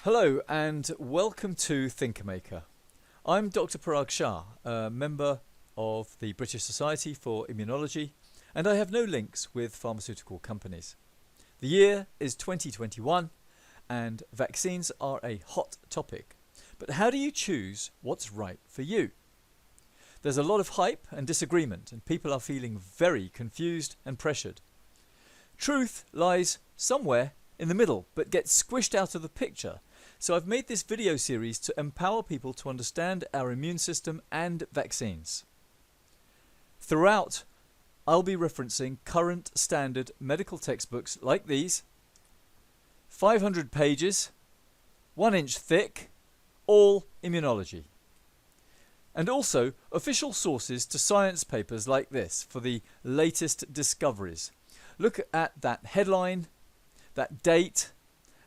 Hello and welcome to Thinkermaker. I'm Dr. Parag Shah, a member of the British Society for Immunology, and I have no links with pharmaceutical companies. The year is 2021 and vaccines are a hot topic. But how do you choose what's right for you? There's a lot of hype and disagreement, and people are feeling very confused and pressured. Truth lies somewhere in the middle, but gets squished out of the picture. So I've made this video series to empower people to understand our immune system and vaccines. Throughout, I'll be referencing current standard medical textbooks like these, 500 pages, 1 inch thick, all immunology. And also official sources to science papers like this for the latest discoveries. Look at that headline, that date,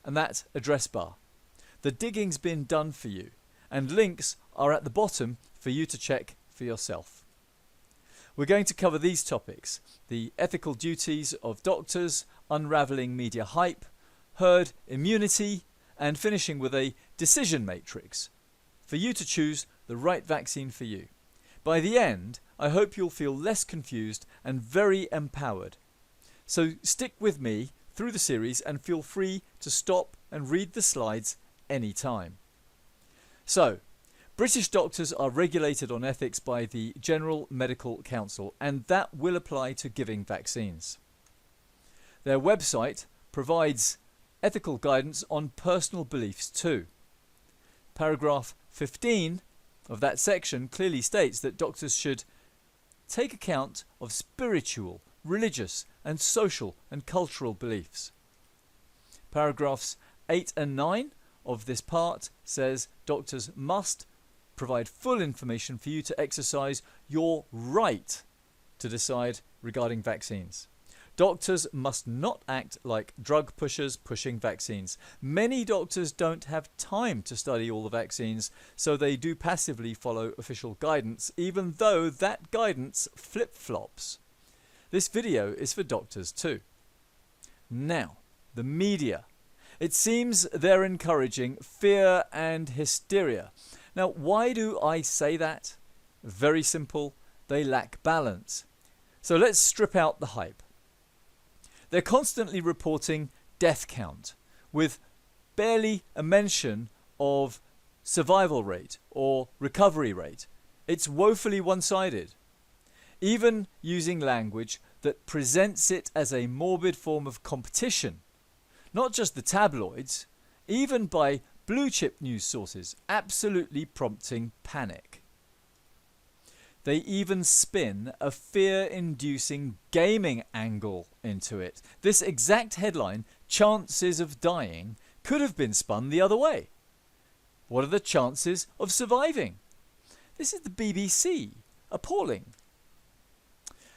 and that address bar. The digging's been done for you, and links are at the bottom for you to check for yourself. We're going to cover these topics: the ethical duties of doctors, unravelling media hype, herd immunity, and finishing with a decision matrix for you to choose the right vaccine for you. By the end, I hope you'll feel less confused and very empowered. So stick with me through the series and feel free to stop and read the slides anytime. So, British doctors are regulated on ethics by the General Medical Council, and that will apply to giving vaccines. Their website provides ethical guidance on personal beliefs too. Paragraph 15 of that section clearly states that doctors should take account of spiritual, religious and social and cultural beliefs. Paragraphs 8 and 9 of this part says doctors must provide full information for you to exercise your right to decide regarding vaccines. Doctors must not act like drug pushers pushing vaccines. Many doctors don't have time to study all the vaccines, so they do passively follow official guidance, even though that guidance flip-flops. This video is for doctors too. Now, the media. It seems they're encouraging fear and hysteria. Now, why do I say that? Very simple. They lack balance. So let's strip out the hype. They're constantly reporting death count with barely a mention of survival rate or recovery rate. It's woefully one-sided. Even using language that presents it as a morbid form of competition. Not just the tabloids, even by blue chip news sources, absolutely prompting panic. They even spin a fear-inducing gaming angle into it. This exact headline, chances of dying, could have been spun the other way. What are the chances of surviving? This is the BBC. Appalling.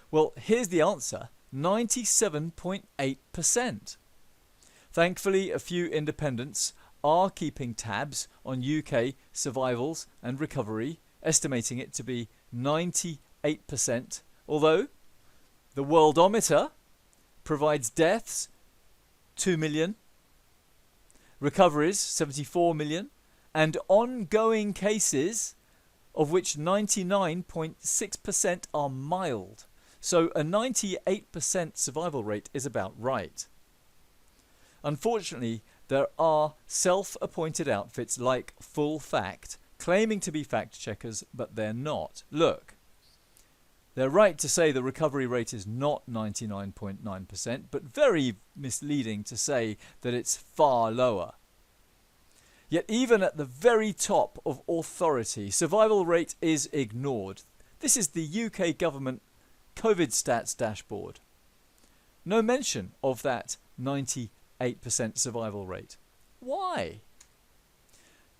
Well, here's the answer: 97.8%. Thankfully, a few independents are keeping tabs on UK survivals and recovery, estimating it to be 98%, although the Worldometer provides deaths 2 million, recoveries 74 million, and ongoing cases, of which 99.6% are mild. So a 98% survival rate is about right. Unfortunately, there are self-appointed outfits like Full Fact claiming to be fact checkers, but they're not. Look, they're right to say the recovery rate is not 99.9%, but very misleading to say that it's far lower. Yet even at the very top of authority, survival rate is ignored. This is the UK government COVID stats dashboard. No mention of that 98% survival rate. Why?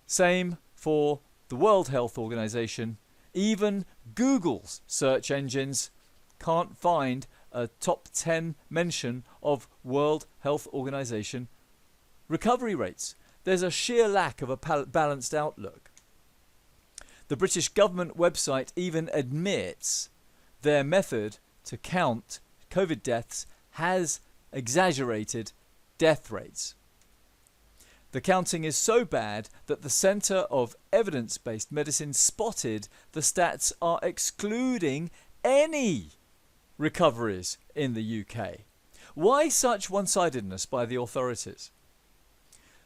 Same for the World Health Organization. Even Google's search engines can't find a top 10 mention of World Health Organization recovery rates. There's a sheer lack of a balanced outlook. The British government website even admits their method to count COVID deaths has exaggerated death rates. The counting is so bad that the Centre of Evidence-Based Medicine spotted the stats are excluding any recoveries in the UK. Why such one-sidedness by the authorities?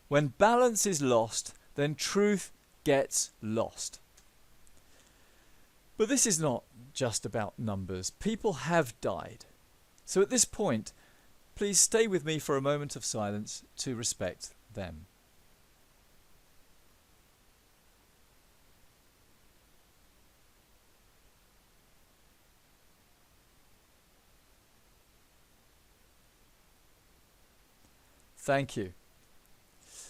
When balance is lost, then truth gets lost. But this is not just about numbers. People have died. So at this point, please stay with me for a moment of silence to respect them. Thank you.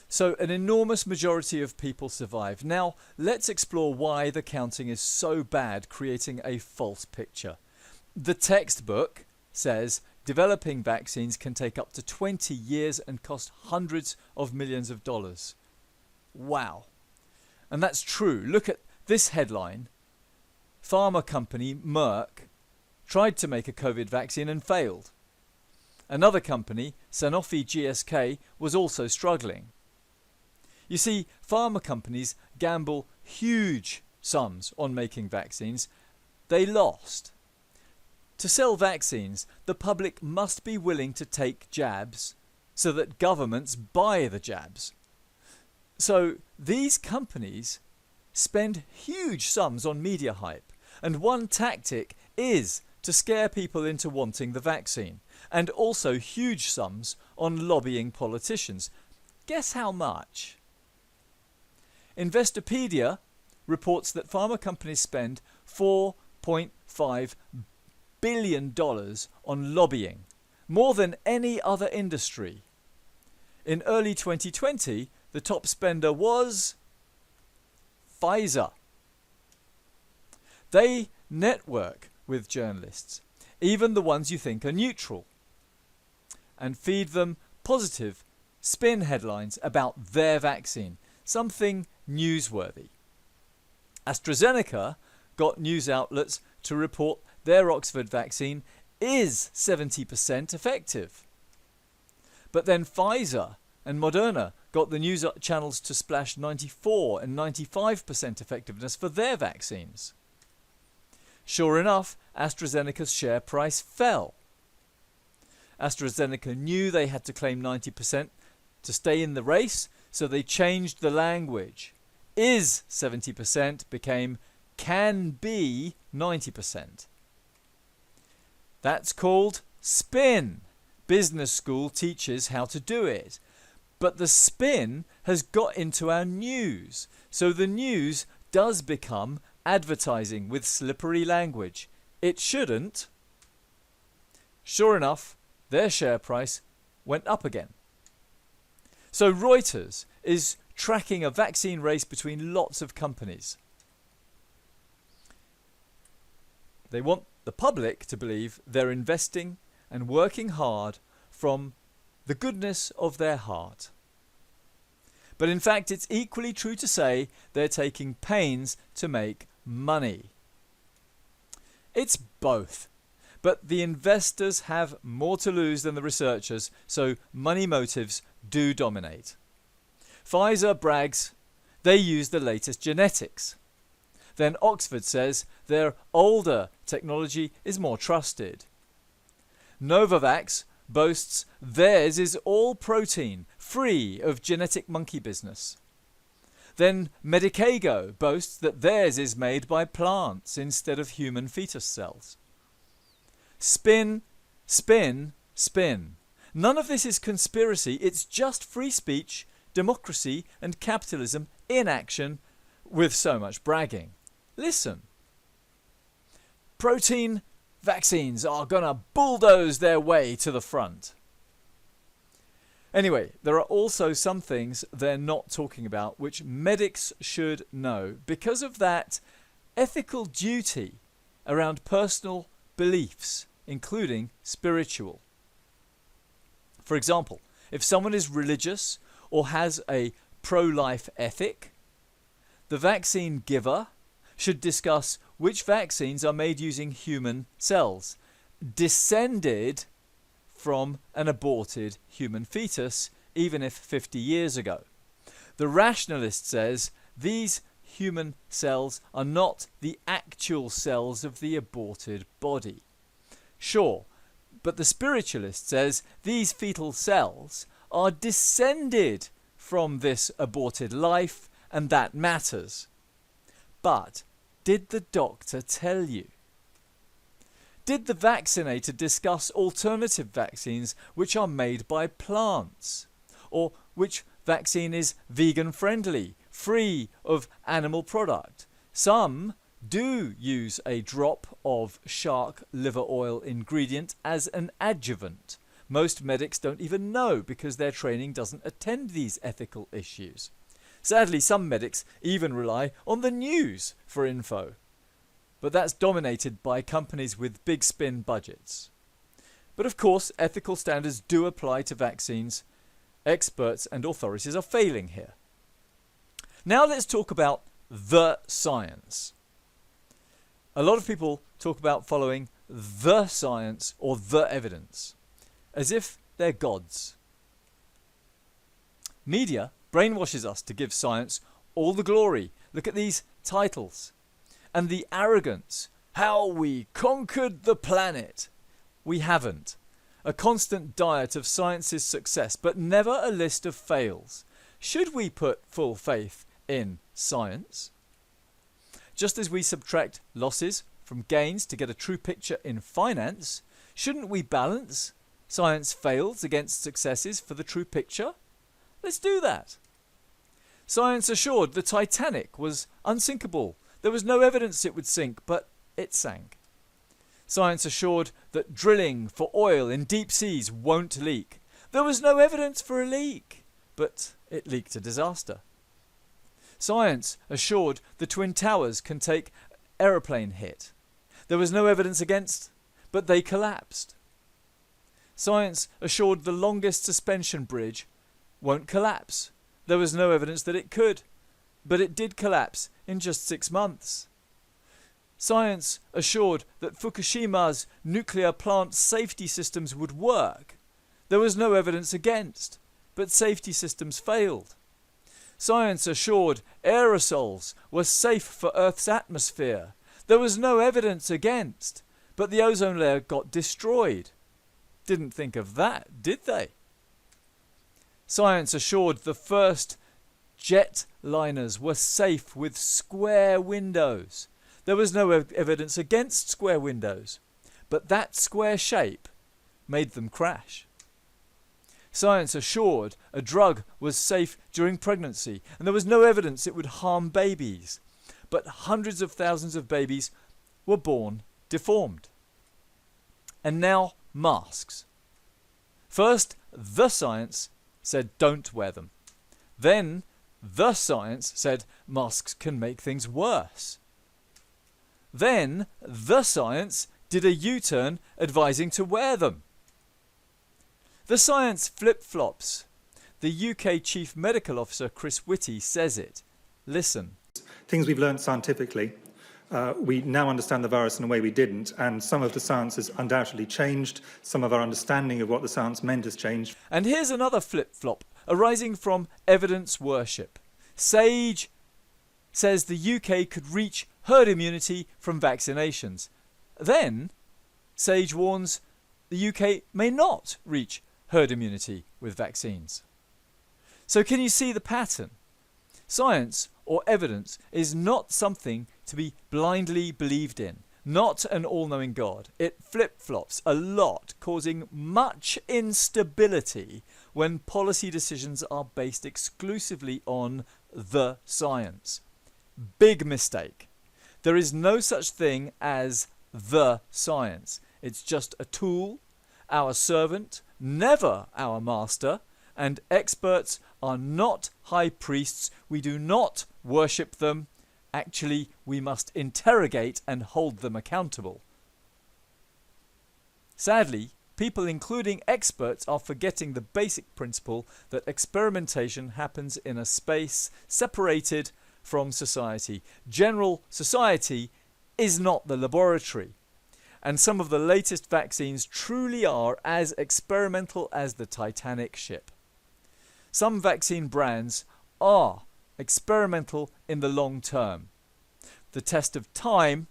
So an enormous majority of people survive. Now let's explore why the counting is so bad, creating a false picture. The textbook says developing vaccines can take up to 20 years and cost hundreds of millions of dollars. Wow. And that's true. Look at this headline. Pharma company Merck tried to make a COVID vaccine and failed. Another company, Sanofi GSK, was also struggling. You see, pharma companies gamble huge sums on making vaccines. They lost. To sell vaccines, the public must be willing to take jabs so that governments buy the jabs. So these companies spend huge sums on media hype, and one tactic is to scare people into wanting the vaccine, and also huge sums on lobbying politicians. Guess how much? Investopedia reports that pharma companies spend $4.5 billion on lobbying, more than any other industry. In early 2020, the top spender was Pfizer. They network with journalists, even the ones you think are neutral, and feed them positive spin headlines about their vaccine, something newsworthy. AstraZeneca got news outlets to report their Oxford vaccine is 70% effective. But then Pfizer and Moderna got the news channels to splash 94 and 95% effectiveness for their vaccines. Sure enough, AstraZeneca's share price fell. AstraZeneca knew they had to claim 90% to stay in the race, so they changed the language. Is 70% became can be 90%. That's called spin. Business school teaches how to do it. But the spin has got into our news, so the news does become advertising with slippery language. It shouldn't. Sure enough, their share price went up again. So Reuters is tracking a vaccine race between lots of companies. They want the public to believe they're investing and working hard from the goodness of their heart. But in fact, it's equally true to say they're taking pains to make money. It's both. But the investors have more to lose than the researchers, so money motives do dominate. Pfizer brags they use the latest genetics. Then Oxford says their older technology is more trusted. Novavax boasts theirs is all protein, free of genetic monkey business. Then Medicago boasts that theirs is made by plants instead of human fetus cells. Spin, spin, spin. None of this is conspiracy, it's just free speech, democracy and capitalism in action with so much bragging. Listen. Protein vaccines are gonna bulldoze their way to the front. Anyway, there are also some things they're not talking about which medics should know because of that ethical duty around personal beliefs, including spiritual. For example, if someone is religious or has a pro-life ethic, the vaccine giver should discuss which vaccines are made using human cells, descended from an aborted human fetus, even if 50 years ago. The rationalist says these human cells are not the actual cells of the aborted body. Sure, but the spiritualist says these fetal cells are descended from this aborted life, and that matters. But did the doctor tell you? Did the vaccinator discuss alternative vaccines which are made by plants? Or which vaccine is vegan friendly, free of animal product? Some do use a drop of shark liver oil ingredient as an adjuvant. Most medics don't even know because their training doesn't attend these ethical issues. Sadly, some medics even rely on the news for info. But that's dominated by companies with big spin budgets. But of course, ethical standards do apply to vaccines. Experts and authorities are failing here. Now let's talk about the science. A lot of people talk about following the science or the evidence, as if they're gods. Media brainwashes us to give science all the glory. Look at these titles. And the arrogance. How we conquered the planet. We haven't. A constant diet of science's success, but never a list of fails. Should we put full faith in science? Just as we subtract losses from gains to get a true picture in finance, shouldn't we balance science fails against successes for the true picture? Let's do that. Science assured the Titanic was unsinkable. There was no evidence it would sink, but it sank. Science assured that drilling for oil in deep seas won't leak. There was no evidence for a leak, but it leaked to disaster. Science assured the Twin Towers can take aeroplane hit. There was no evidence against, but they collapsed. Science assured the longest suspension bridge won't collapse. There was no evidence that it could, but it did collapse in just 6 months. Science assured that Fukushima's nuclear plant safety systems would work. There was no evidence against, but safety systems failed. Science assured aerosols were safe for Earth's atmosphere. There was no evidence against, but the ozone layer got destroyed. Didn't think of that, did they? Science assured the first jet liners were safe with square windows. There was no evidence against square windows, but that square shape made them crash. Science assured a drug was safe during pregnancy, and there was no evidence it would harm babies, but hundreds of thousands of babies were born deformed. And now masks. First, the science said don't wear them. Then the science said masks can make things worse. Then the science did a U-turn advising to wear them. The science flip-flops. The UK Chief Medical Officer Chris Whitty says it. Listen. Things we've learned scientifically. We now understand the virus in a way we didn't, and some of the science has undoubtedly changed. Some of our understanding of what the science meant has changed. And here's another flip-flop arising from evidence worship. Sage says the UK could reach herd immunity from vaccinations. Then Sage warns the UK may not reach herd immunity with vaccines. So can you see the pattern? Science or evidence is not something to be blindly believed in, not an all-knowing God. It flip-flops a lot, causing much instability when policy decisions are based exclusively on the science. Big mistake. There is no such thing as the science. It's just a tool, our servant, never our master, and experts are not high priests. We do not worship them. Actually, we must interrogate and hold them accountable. Sadly, people, including experts, are forgetting the basic principle that experimentation happens in a space separated from society. General society is not the laboratory. And some of the latest vaccines truly are as experimental as the Titanic ship. Some vaccine brands are experimental in the long term. The test of time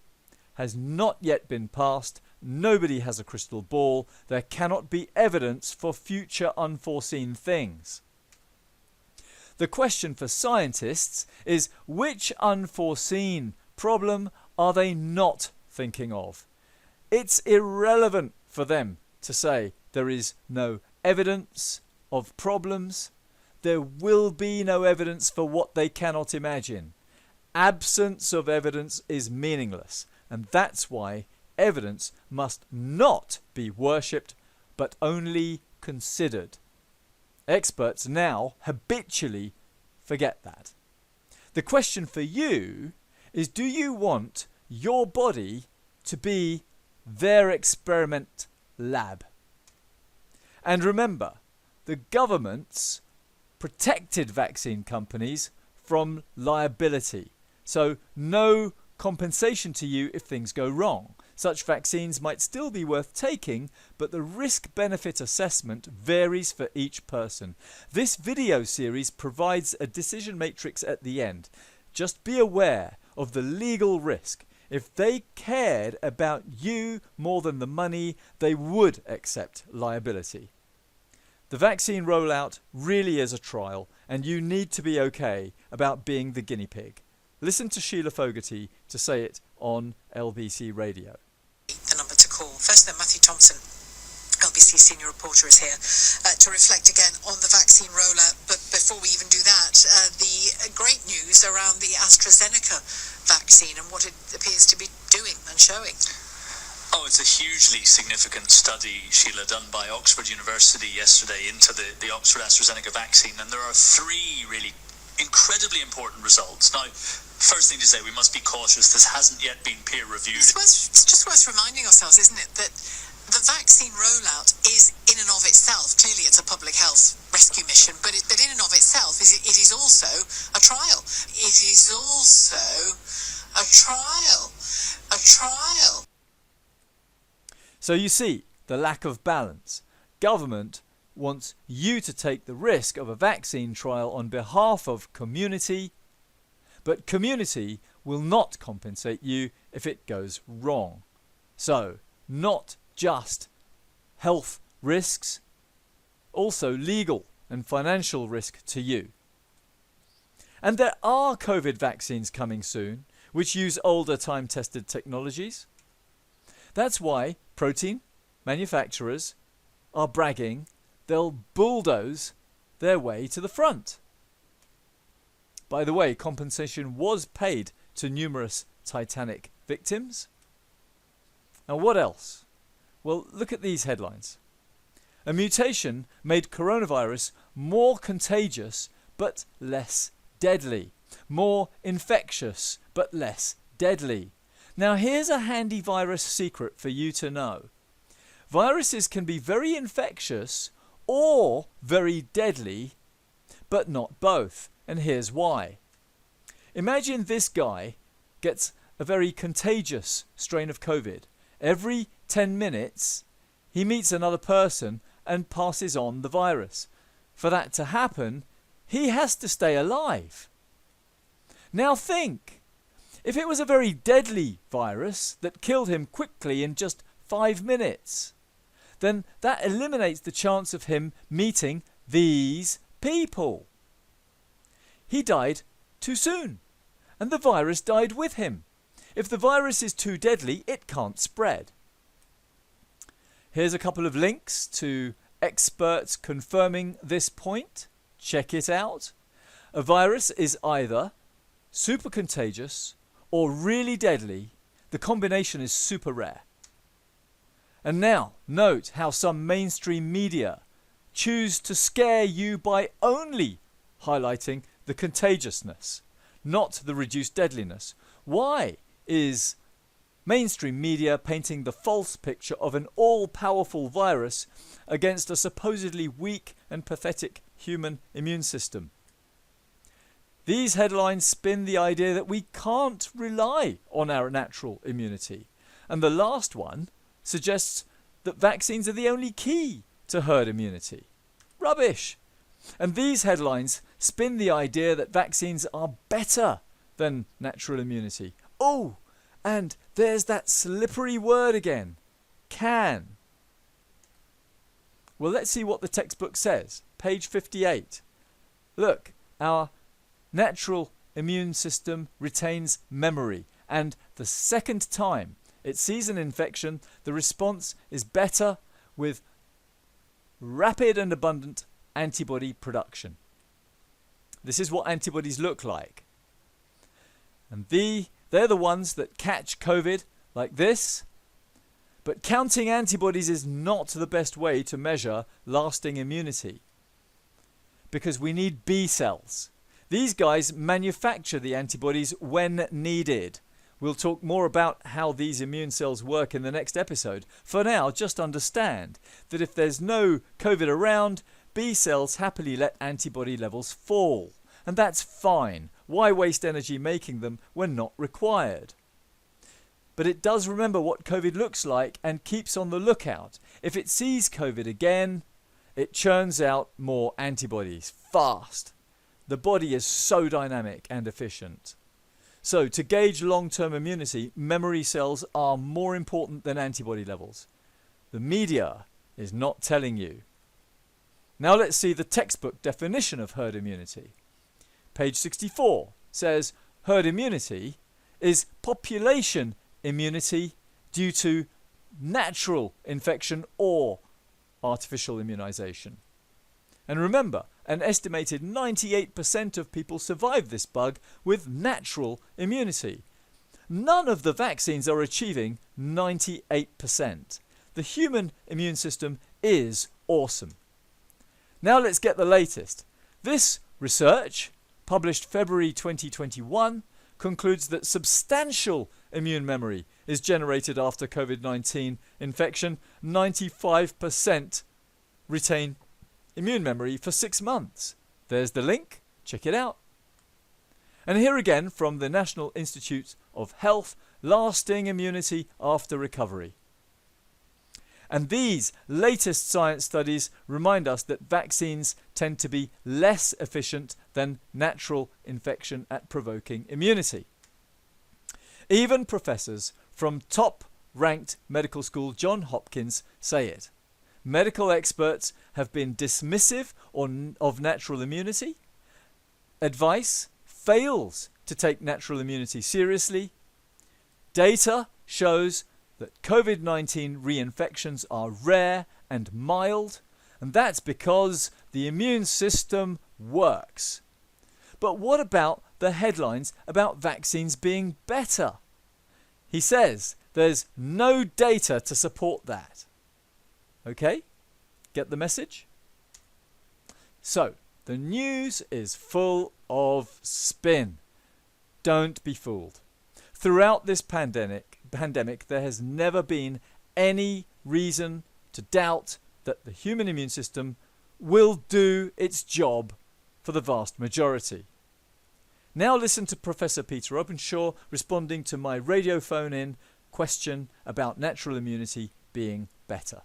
has not yet been passed. Nobody has a crystal ball. There cannot be evidence for future unforeseen things. The question for scientists is, which unforeseen problem are they not thinking of? It's irrelevant for them to say there is no evidence of problems. There will be no evidence for what they cannot imagine. Absence of evidence is meaningless, and that's why evidence must not be worshipped, but only considered. Experts now habitually forget that. The question for you is, do you want your body to be their experiment lab? And remember, the governments protected vaccine companies from liability. So no compensation to you if things go wrong. Such vaccines might still be worth taking, but the risk-benefit assessment varies for each person. This video series provides a decision matrix at the end. Just be aware of the legal risk. If they cared about you more than the money, they would accept liability. The vaccine rollout really is a trial, and you need to be okay about being the guinea pig. Listen to Sheila Fogarty to say it on LBC Radio. The number to call. First then, Matthew Thompson, LBC senior reporter, is here to reflect again on the vaccine rollout. But before we even do that, the great news around the AstraZeneca vaccine and what it appears to be doing and showing. Oh, it's a hugely significant study, Sheila, done by Oxford University yesterday into the Oxford AstraZeneca vaccine, and there are three really incredibly important results. Now, first thing to say, we must be cautious. This hasn't yet been peer-reviewed. It's just worth reminding ourselves, isn't it, that the vaccine rollout is in and of itself, clearly it's a public health rescue mission, but in and of itself, it is also a trial. It is also a trial. A trial. So you see the lack of balance. Government wants you to take the risk of a vaccine trial on behalf of community, but community will not compensate you if it goes wrong. So, not just health risks, also legal and financial risk to you. And there are COVID vaccines coming soon, which use older time-tested technologies. That's why protein manufacturers are bragging they'll bulldoze their way to the front. By the way, compensation was paid to numerous Titanic victims. And what else? Well, look at these headlines. A mutation made coronavirus more contagious but less deadly. More infectious but less deadly. Now here's a handy virus secret for you to know. Viruses can be very infectious or very deadly, but not both. And here's why. Imagine this guy gets a very contagious strain of COVID. Every 10 minutes, he meets another person and passes on the virus. For that to happen, he has to stay alive. Now think, if it was a very deadly virus that killed him quickly in just 5 minutes, then that eliminates the chance of him meeting these people. He died too soon, and the virus died with him. If the virus is too deadly, it can't spread. Here's a couple of links to experts confirming this point. Check it out. A virus is either super contagious or really deadly. The combination is super rare. And now, note how some mainstream media choose to scare you by only highlighting the contagiousness, not the reduced deadliness. Why is mainstream media painting the false picture of an all-powerful virus against a supposedly weak and pathetic human immune system? These headlines spin the idea that we can't rely on our natural immunity. And the last one suggests that vaccines are the only key to herd immunity. Rubbish! And these headlines spin the idea that vaccines are better than natural immunity. Oh, and there's that slippery word again, can. Well, let's see what the textbook says. Page 58. Look, our natural immune system retains memory, and the second time it sees an infection, the response is better with rapid and abundant antibody production. This is what antibodies look like. And they're the ones that catch COVID like this. But counting antibodies is not the best way to measure lasting immunity, because we need B cells. These guys manufacture the antibodies when needed. We'll talk more about how these immune cells work in the next episode. For now, just understand that if there's no COVID around, B cells happily let antibody levels fall. And that's fine. Why waste energy making them when not required? But it does remember what COVID looks like and keeps on the lookout. If it sees COVID again, it churns out more antibodies fast. The body is so dynamic and efficient. So to gauge long-term immunity, memory cells are more important than antibody levels. The media is not telling you. Now let's see the textbook definition of herd immunity. Page 64 says herd immunity is population immunity due to natural infection or artificial immunization. And remember, an estimated 98% of people survive this bug with natural immunity. None of the vaccines are achieving 98%. The human immune system is awesome. Now let's get the latest. This research, published February 2021, concludes that substantial immune memory is generated after COVID-19 infection. 95% retain immune memory for 6 months. There's the link. Check it out. And here again from the National Institute of Health, lasting immunity after recovery. And these latest science studies remind us that vaccines tend to be less efficient than natural infection at provoking immunity. Even professors from top-ranked medical school Johns Hopkins say it. Medical experts have been dismissive of natural immunity. Advice fails to take natural immunity seriously. Data shows that COVID-19 reinfections are rare and mild, and that's because the immune system works. But what about the headlines about vaccines being better? He says there's no data to support that. Okay? Get the message? So, the news is full of spin. Don't be fooled. Throughout this pandemic, there has never been any reason to doubt that the human immune system will do its job for the vast majority. Now listen to Professor Peter Openshaw responding to my radio phone-in question about natural immunity being better.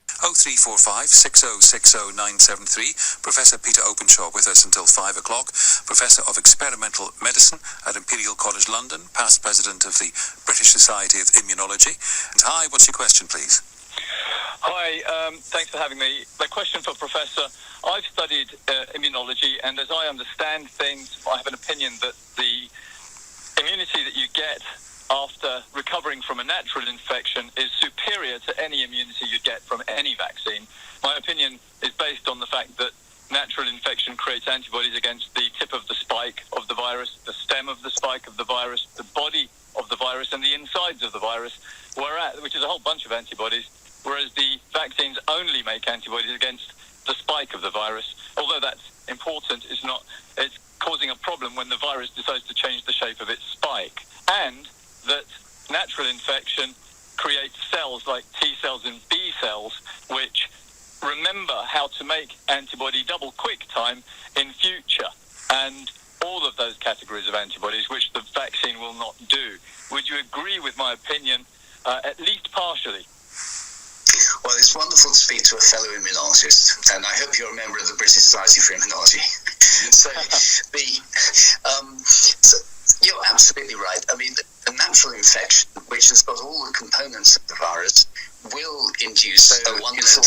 0345 6060 973. Professor Peter Openshaw with us until 5 o'clock. Professor of Experimental Medicine at Imperial College London, past president of the British Society of Immunology. And hi, what's your question, please? Hi, thanks for having me. My question for Professor, I've studied immunology, and as I understand things, I have an opinion that the immunity that you get after recovering from a natural infection is superior to any immunity you get from any vaccine. My opinion is based on the fact that natural infection creates antibodies against the tip of the spike of the virus, the stem of the spike of the virus, the body of the virus, and the insides of the virus, which is a whole bunch of antibodies, whereas the vaccines only make antibodies against the spike of the virus. Although that's important, it's causing a problem when the virus decides to change the shape of its spike. And that natural infection creates cells like T cells and B cells, which remember how to make antibody double quick time in future, and all of those categories of antibodies, which the vaccine will not do. Would you agree with my opinion, at least partially? Well, it's wonderful to speak to a fellow immunologist, and I hope you're a member of the British Society for Immunology. So you're absolutely right. I mean, a natural infection, which has got all the components of the virus, will induce a wonderful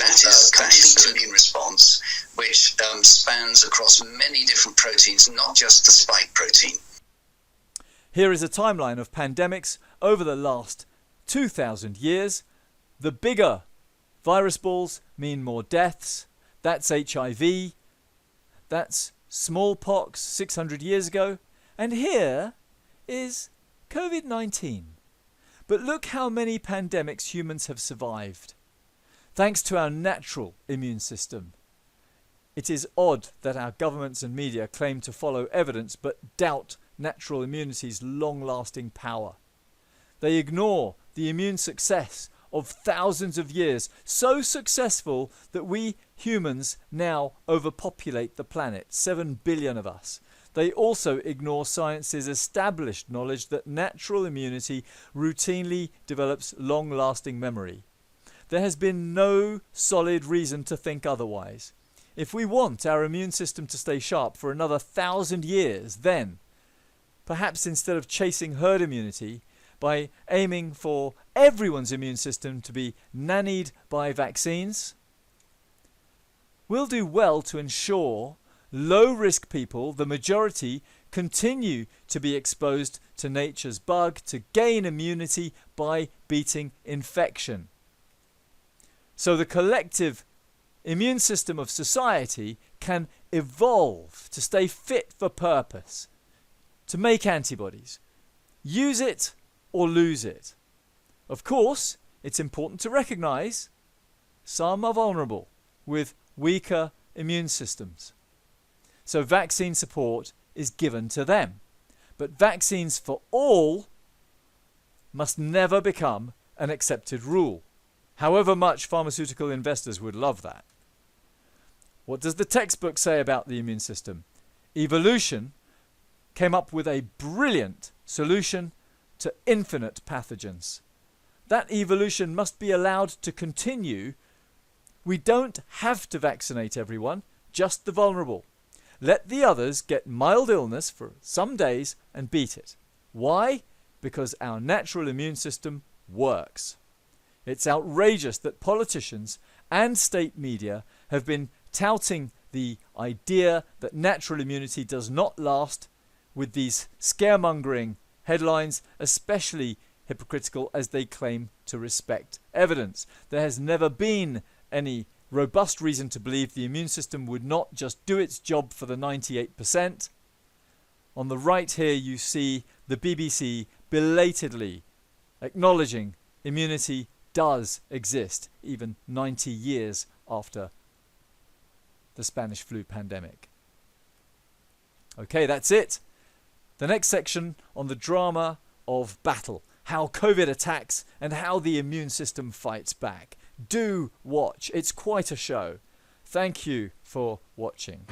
complete immune response, which spans across many different proteins, not just the spike protein. Here is a timeline of pandemics over the last 2,000 years. The bigger virus balls mean more deaths. That's HIV. That's smallpox 600 years ago. And here is COVID-19. But look how many pandemics humans have survived. Thanks to our natural immune system. It is odd that our governments and media claim to follow evidence but doubt natural immunity's long-lasting power. They ignore the immune success of thousands of years, so successful that we humans now overpopulate the planet, 7 billion of us. They also ignore science's established knowledge that natural immunity routinely develops long-lasting memory. There has been no solid reason to think otherwise. If we want our immune system to stay sharp for another 1,000 years, then, perhaps instead of chasing herd immunity, by aiming for everyone's immune system to be nannied by vaccines, we'll do well to ensure low-risk people, the majority, continue to be exposed to nature's bug to gain immunity by beating infection. So the collective immune system of society can evolve to stay fit for purpose, to make antibodies. Use it or lose it. Of course, it's important to recognise some are vulnerable with weaker immune systems. So vaccine support is given to them. But vaccines for all must never become an accepted rule, however much pharmaceutical investors would love that. What does the textbook say about the immune system? Evolution came up with a brilliant solution to infinite pathogens. That evolution must be allowed to continue. We don't have to vaccinate everyone, just the vulnerable. Let the others get mild illness for some days and beat it. Why? Because our natural immune system works. It's outrageous that politicians and state media have been touting the idea that natural immunity does not last with these scaremongering headlines, especially hypocritical as they claim to respect evidence. There has never been any robust reason to believe the immune system would not just do its job for the 98%. On the right here you see the BBC belatedly acknowledging immunity does exist even 90 years after the Spanish flu pandemic. Okay, that's it. The next section on the drama of battle, how COVID attacks and how the immune system fights back. Do watch. It's quite a show. Thank you for watching.